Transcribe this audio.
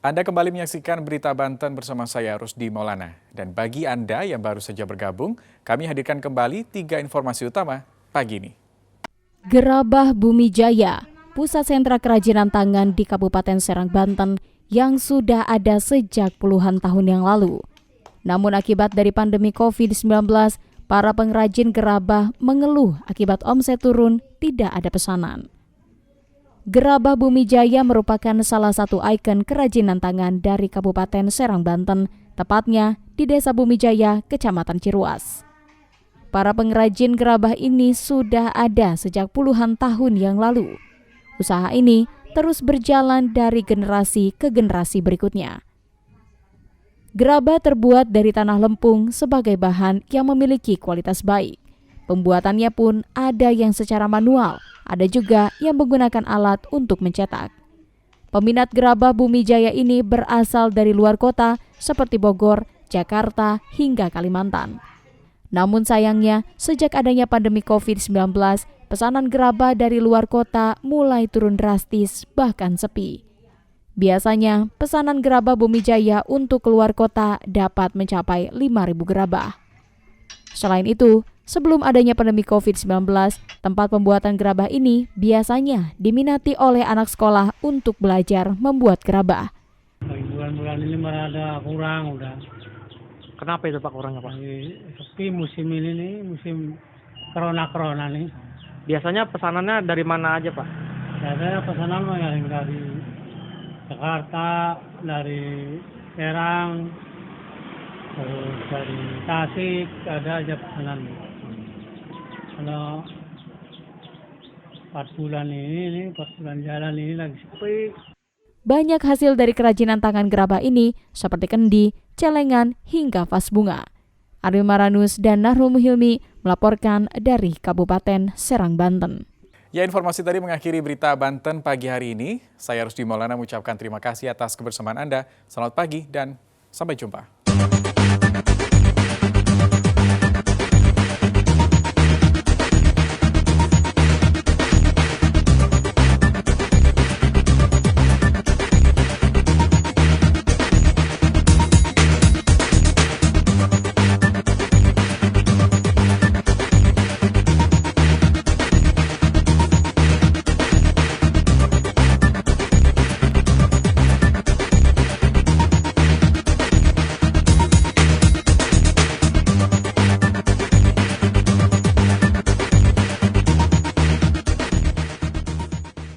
Anda kembali menyaksikan Berita Banten bersama saya Rusdi Maulana. Dan bagi Anda yang baru saja bergabung, kami hadirkan kembali 3 informasi utama pagi ini. Gerabah Bumi Jaya, pusat sentra kerajinan tangan di Kabupaten Serang, Banten yang sudah ada sejak puluhan tahun yang lalu. Namun akibat dari pandemi COVID-19, para pengrajin gerabah mengeluh akibat omset turun, tidak ada pesanan. Gerabah Bumi Jaya merupakan salah satu ikon kerajinan tangan dari Kabupaten Serang, Banten, tepatnya di Desa Bumi Jaya, Kecamatan Ciruas. Para pengrajin gerabah ini sudah ada sejak puluhan tahun yang lalu. Usaha ini terus berjalan dari generasi ke generasi berikutnya. Gerabah terbuat dari tanah lempung sebagai bahan yang memiliki kualitas baik. Pembuatannya pun ada yang secara manual, ada juga yang menggunakan alat untuk mencetak. Peminat gerabah Bumi Jaya ini berasal dari luar kota seperti Bogor, Jakarta, hingga Kalimantan. Namun sayangnya, sejak adanya pandemi COVID-19, pesanan gerabah dari luar kota mulai turun drastis, bahkan sepi. Biasanya, pesanan gerabah Bumi Jaya untuk keluar kota dapat mencapai 5.000 gerabah. Selain itu, sebelum adanya pandemi COVID-19, tempat pembuatan gerabah ini biasanya diminati oleh anak sekolah untuk belajar membuat gerabah. Bulan-bulan ini merada kurang udah. Kenapa itu Pak kurangnya Pak? Sepi musim ini nih, musim corona nih. Biasanya pesanannya dari mana aja Pak? Biasanya pesanan mah yang dari Jakarta, dari Serang, terus dari Tasik, ada aja pesanan. Kalau 4 bulan jalan ini lagi sepi. Banyak hasil dari kerajinan tangan gerabah ini seperti kendi, celengan, hingga vas bunga. Ariel Maranus dan Nahrul Muhilmi melaporkan dari Kabupaten Serang, Banten. Ya, informasi tadi mengakhiri Berita Banten pagi hari ini. Saya Rusdi Maulana mengucapkan terima kasih atas kebersamaan Anda. Selamat pagi dan sampai jumpa.